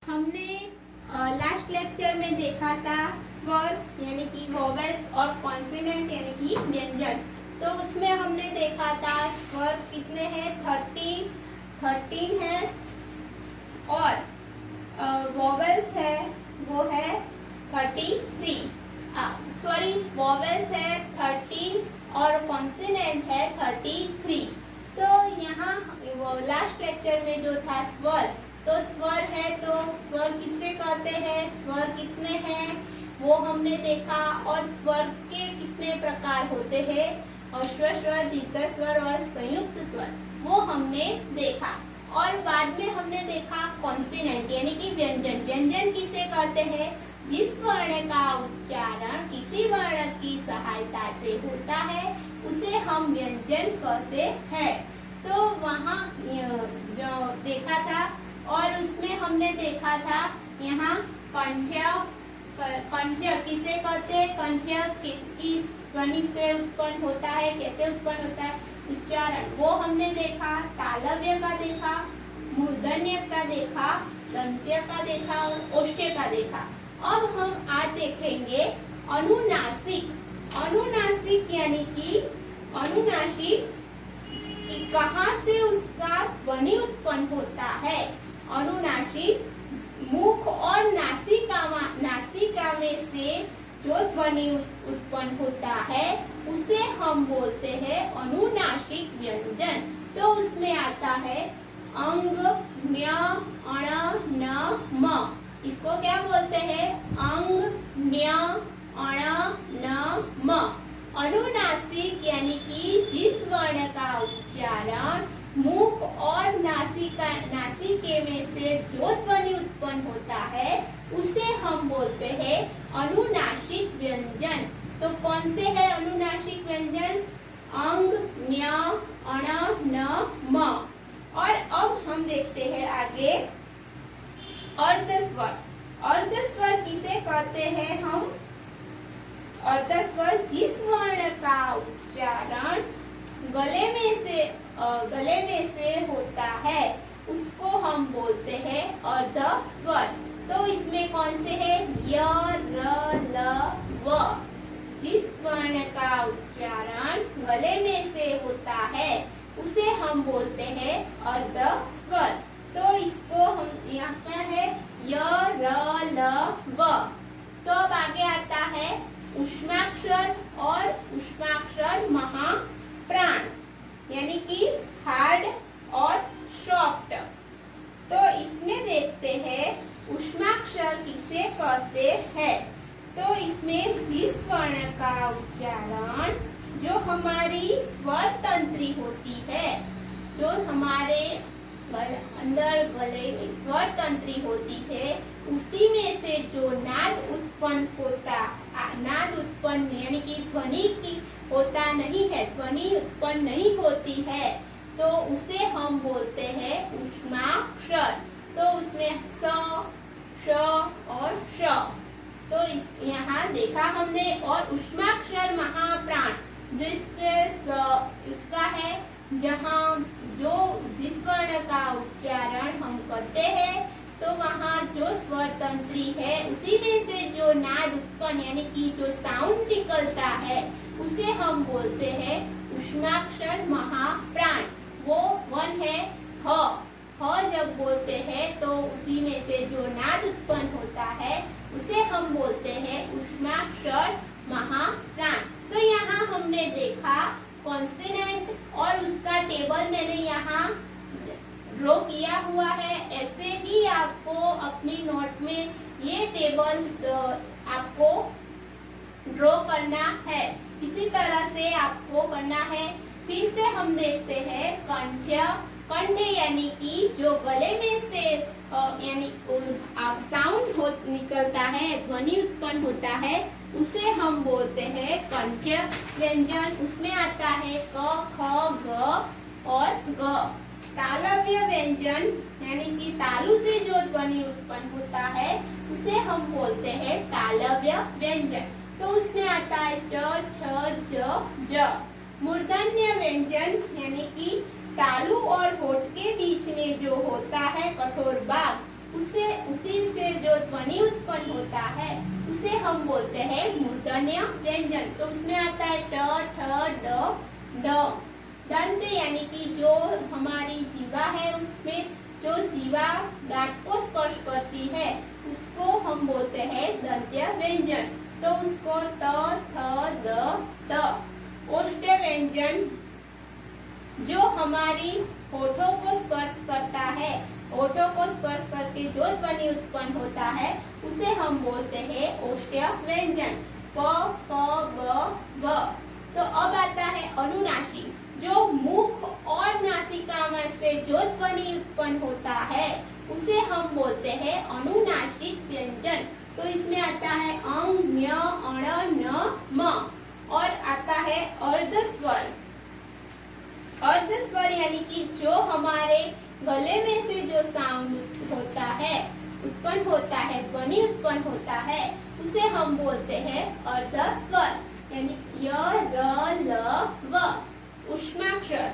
हमने last lecture में देखा था स्वर यानी कि वोवेल्स और कॉन्सोनेंट यानी कि व्यंजन। तो उसमें हमने देखा था स्वर कितने हैं, 13 है और वोवेल्स है वो है 33। सॉरी, वोवेल्स है 13 और कॉन्सोनेंट है 33। तो यहाँ लास्ट लेक्चर में जो था स्वर, तो स्वर है तो स्वर किससे कहते हैं, स्वर कितने हैं वो हमने देखा और स्वर के कितने प्रकार होते हैं, अश्व स्वर, दीर्घ स्वर और संयुक्त स्वर, वो हमने देखा। और बाद में हमने देखा कॉन्सोनेंट यानी कि व्यंजन। व्यंजन किसे कहते हैं, जिस वर्ण का उच्चारण किसी वर्ण की सहायता से होता है उसे हम व्यंजन कहते हैं। तो वहाँ जो देखा था और उसमें हमने देखा था यहाँ कंठ्य किसे कहते हैं, कंठ्य किस ध्वनि से उत्पन्न होता है, कैसे उत्पन्न होता है उच्चारण, वो हमने देखा। तालव्य का देखा, मूर्धन्य का देखा, दंत्य का देखा और ओष्ठ्य का देखा। अब हम आज देखेंगे अनुनासिक। अनुनासिक यानी कि अनुनासिक कि कहाँ से उसका ध्वनि उत्पन्न होता है। अनुनासिक मुख और नासिका में से जो ध्वनि उत्पन्न होता है उसे हम बोलते हैं अनुनासिक व्यंजन। तो उसमें आता है अंग, न्य, अण, न, म। इसको क्या बोलते हैं, अंग, न्य, अण, न, म। अनुनासिक यानी कि जिस वर्ण का उच्चारण मुख और नासिके में से जो ध्वनि उत्पन्न होता है उसे हम बोलते हैं अनुनासिक व्यंजन। तो कौन से है अनुनासिक व्यंजन, अंग, न्य, अण, न, म। और अब हम देखते हैं आगे अर्धस्वर। अर्धस्वर किसे कहते हैं हम, अर्धस्वर जिस वर्ण का उच्चारण गले में से होता है उसको हम बोलते हैं अर्धस्वर। तो इसमें कौन से है, य, र, ल, व। जिस वर्ण का उच्चारण गले में से होता है उसे हम बोलते हैं अर्धस्वर। तो इसको हम यहाँ क्या है, य, र, ल, व। तो अब आगे आता है ऊष्माक्षर और ऊष्माक्षर महाप्राण यानी कि हार्ड और सॉफ्ट। तो इसमें देखते हैं ऊष्माक्षर किसे कहते हैं। तो इसमें जिस वर्ण का उच्चारण जो हमारी स्वर तंत्री होती है, जो हमारे अंदर गले में स्वर तंत्री होती है, उसी में से जो नाद उत्पन्न यानी कि ध्वनि की होता नहीं है, ध्वनि उत्पन्न नहीं होती है, तो उसे हम बोलते हैं ऊष्माक्षर। तो उसमें स, श और श। तो यहाँ देखा हमने। और ऊष्माक्षर महाप्राण इसका है जहाँ जो जिस वर्ण का उच्चारण हम करते हैं तो वहाँ जो स्वर तंत्री है उसी में से जो नाद उत्पन्न यानी कि जो साउंड निकलता है उसे हम बोलते हैं ऊष्माक्षर महाप्राण। वो वन है ह। ह जब बोलते हैं तो उसी में से जो नाद उत्पन्न होता है उसे हम बोलते हैं ऊष्माक्षर महाप्राण। तो यहाँ हमने देखा कॉन्सोनेंट और उसका टेबल मैंने यहाँ ड्रॉ किया हुआ है। ऐसे ही आपको अपनी नोट में ये टेबल आपको ड्रॉ करना है, इसी तरह से आपको करना है। फिर से हम देखते हैं कंठ्य। कंठ यानी कि जो गले में से यानी साउंड निकलता है, ध्वनि उत्पन्न होता है, उसे हम बोलते हैं कंठ्य व्यंजन। उसमें आता है क, ख, ग और ग। तालव्य व्यंजन यानी कि तालु से जो ध्वनि उत्पन्न होता है उसे हम बोलते हैं तालव्य व्यंजन। तो उसमें आता है च, छ, ज, ज। मूर्धन्य व्यंजन यानी कि तालु और होठ के बीच में जो होता है कठोर भाग उसी से जो ध्वनि उत्पन्न होता है उसे हम बोलते हैं मूर्धन्य व्यंजन। तो उसमें आता है ट, ठ, ड, ड। दंत यानी कि जो हमारी जीवा है उसमें जो जीवा दांत को स्पर्श करती है उसको हम बोलते हैं दंत्य व्यंजन। तो उसको त, थ, द, त। ओष्ठ व्यंजन जो हमारी होठों को स्पर्श करता है, होठों को स्पर्श करके जो ध्वनि उत्पन्न होता है उसे हम बोलते हैं ओष्ठ व्यंजन। प, फ, ब, भ। तो अब आता है अनुनासिक, जो मुख और नासिका में से जो ध्वनि उत्पन्न होता है उसे हम बोलते हैं अनुनासिक व्यंजन। तो इसमें आता है अंग, ञ, अण, न, म। और आता है अर्धस्वर। अर्धस्वर यानी कि जो हमारे गले में से जो साउंड होता है, उत्पन्न होता है, ध्वनि उत्पन्न होता है उसे हम बोलते हैं अर्धस्वर, यानी य, र, ल, व। ऊष्माक्षर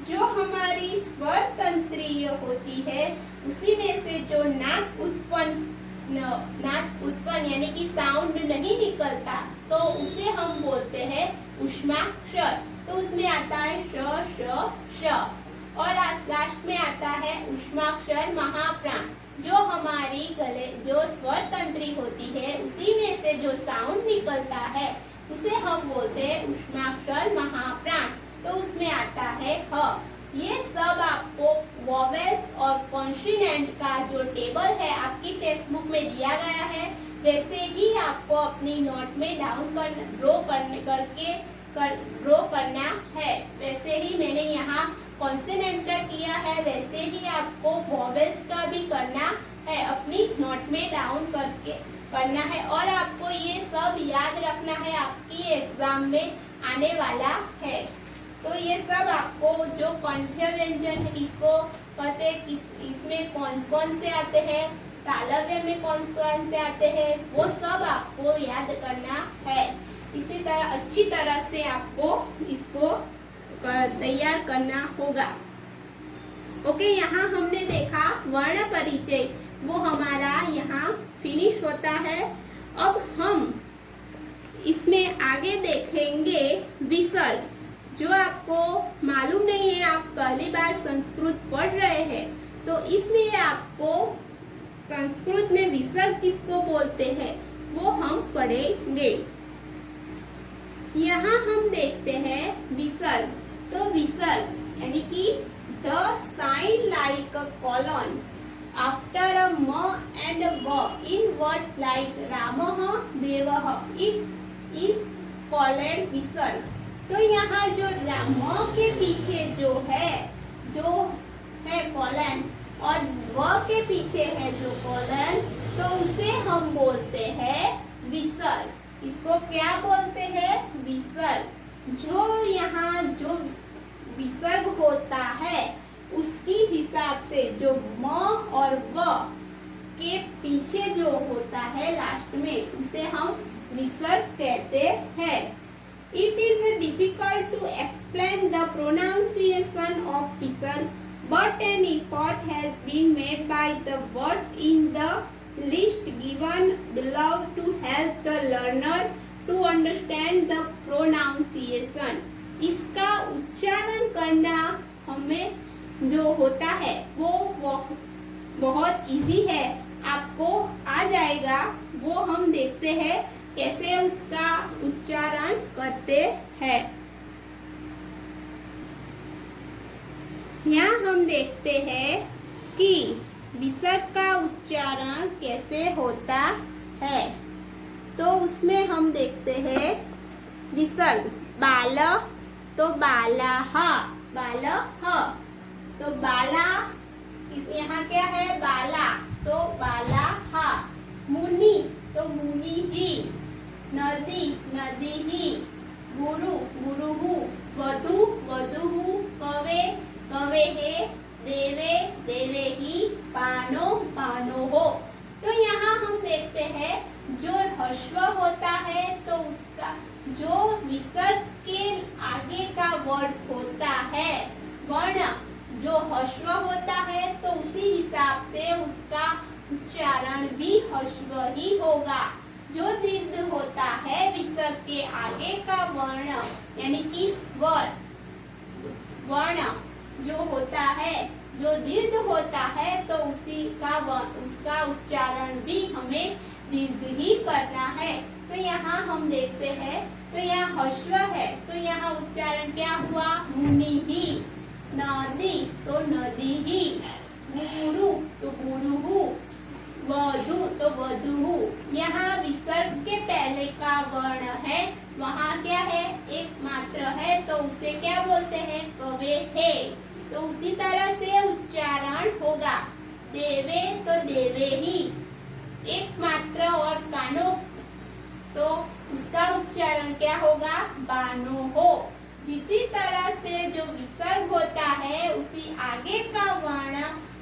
जो हमारी स्वर तंत्रीय होती है उसी में से जो नाद उत्पन्न यानी कि साउंड नहीं निकलता तो उसे हम बोलते हैं ऊष्माक्षर। तो उसमें आता है श, श, श। और लास्ट में आता है ऊष्माक्षर महाप्राण, जो हमारी गले जो स्वर तंत्री होती है उसी में से जो साउंड निकलता है उसे हम बोलते हैं ऊष्माक्षर महाप्राण। तो उसमें आता है ह। ये सब आपको वोवेल्स और कॉन्सोनेंट का जो टेबल है आपकी टेक्स्ट बुक में दिया गया है, वैसे ही आपको अपनी नोट में ड्रॉ करना है। वैसे ही मैंने यहाँ कॉन्सोनेंट का किया है, वैसे ही आपको वोवेल्स का भी करना है, अपनी नोट में डाउन करके करना है। और आपको ये सब याद रखना है, आपकी एग्जाम में आने वाला है। तो ये सब आपको जो कंठ व्यंजन है इसको कहते हैं, इसमें कौन कौन से आते हैं, तालव्य में कौन कौन से आते हैं, वो सब आपको याद करना है। इसी तरह अच्छी तरह से आपको इसको तैयार करना होगा। ओके, यहाँ हमने देखा वर्ण परिचय, वो हमारा यहाँ फिनिश होता है। अब हम इसमें आगे देखेंगे विसर्ग। जो आपको मालूम नहीं है, आप पहली बार संस्कृत पढ़ रहे हैं तो इसलिए आपको संस्कृत में विसर्ग किसको बोलते हैं वो हम पढ़ेंगे। यहाँ हम देखते हैं विसर्ग। तो विसर्ग यानी कि the sign like a colon after a म एंड व इन वर्ड्स लाइक रामः देवः इज कॉल्ड विसर्ग। तो यहाँ जो म के पीछे जो है कॉलन और व के पीछे है जो कॉलन, तो उसे हम बोलते हैं विसर्ग। इसको क्या बोलते हैं? विसर्ग। जो यहाँ जो विसर्ग होता है उसकी हिसाब से जो म और व के पीछे जो होता है लास्ट में उसे हम विसर्ग कहते हैं। It is difficult to explain the pronunciation of visarg, but an effort has been made by the words in the list given below to help the learner to understand the pronunciation. इसका उच्चारण करना हमें जो होता है वो बहुत easy है, आपको आ जाएगा। वो हम देखते हैं कैसे उसका उच्चारण करते हैं। यहाँ हम देखते हैं कि विसर्ग का उच्चारण कैसे होता है। तो उसमें हम देखते हैं विसर्ग बाल, तो बालाह, बालह। तो बाला इस यहाँ क्या है? बाला, तो बालाह। मुनि, तो मुनि ही। नदी, नदी ही। गुरु, गुरुहु। वधु, वधुहु। कवे, कवे हे। देवे, देवे ही। पानो, पानो हो। तो यहाँ हम देखते हैं जो ह्रस्व होता है तो उसका जो विसर्ग के आगे का वर्ड्स होता है वर्ण जो ह्रस्व होता है तो उसी हिसाब से उसका भी ह्रस्व ही होगा। जो दीर्घ होता है विसर्ग के आगे का वर्ण यानी कि स्वर वर्ण जो होता है, जो दीर्घ होता है तो उसका उच्चारण भी हमें दीर्घ ही करना है। तो यहाँ हम देखते हैं, तो यहाँ ह्रस्व है तो यहाँ उच्चारण क्या हुआ, मुनि ही। नदी तो नदी ही, गुरु तो गुरुहु, वधु तो वधुहु। यहाँ विसर्ग के पहले का वर्ण है, वहाँ क्या है, एक मात्र है तो उसे क्या बोलते हैं, कवे है। तो उसी तरह से उच्चारण होगा, देवे तो देवे ही, एक मात्र और कानो तो उसका उच्चारण क्या होगा, बानो हो। जिसी तरह से जो विसर्ग होता है उसी आगे का वर्ण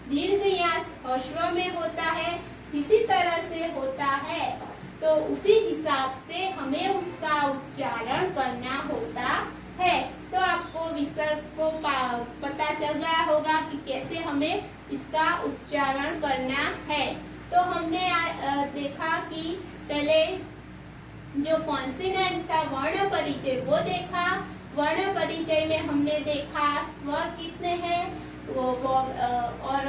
दीर्घ या ह्रस्व में होता है, जिसी तरह से होता है तो उसी हिसाब से हमें उसका उच्चारण करना होता है। तो आपको विसर्ग को पता चल गया होगा कि कैसे हमें इसका उच्चारण करना है। तो हमने देखा कि पहले जो कॉन्सिनेंट था वर्ण परिचय वो देखा। वर्ण परिचय में हमने देखा स्वर कितने हैं और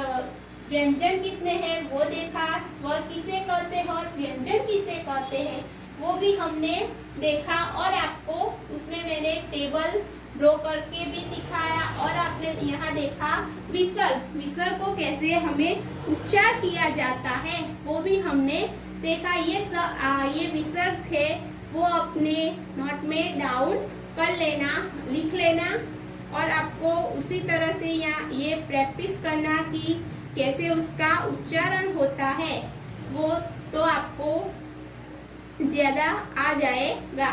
व्यंजन कितने हैं वो देखा, स्वर किसे कहते हैं और व्यंजन किसे कहते हैं वो भी हमने देखा। और आपको उसमें मैंने टेबल ड्रॉ करके भी दिखाया। और आपने यहाँ देखा विसर्ग को कैसे हमें उच्चार किया जाता है वो भी हमने देखा। ये विसर्ग है वो अपने नोट में डाउन कर लेना, लिख लेना और आपको उसी तरह से ये प्रैक्टिस करना कि कैसे उसका उच्चारण होता है, वो तो आपको ज्यादा आ जाएगा।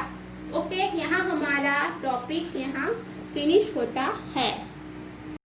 ओके, यहाँ हमारा टॉपिक यहाँ फिनिश होता है।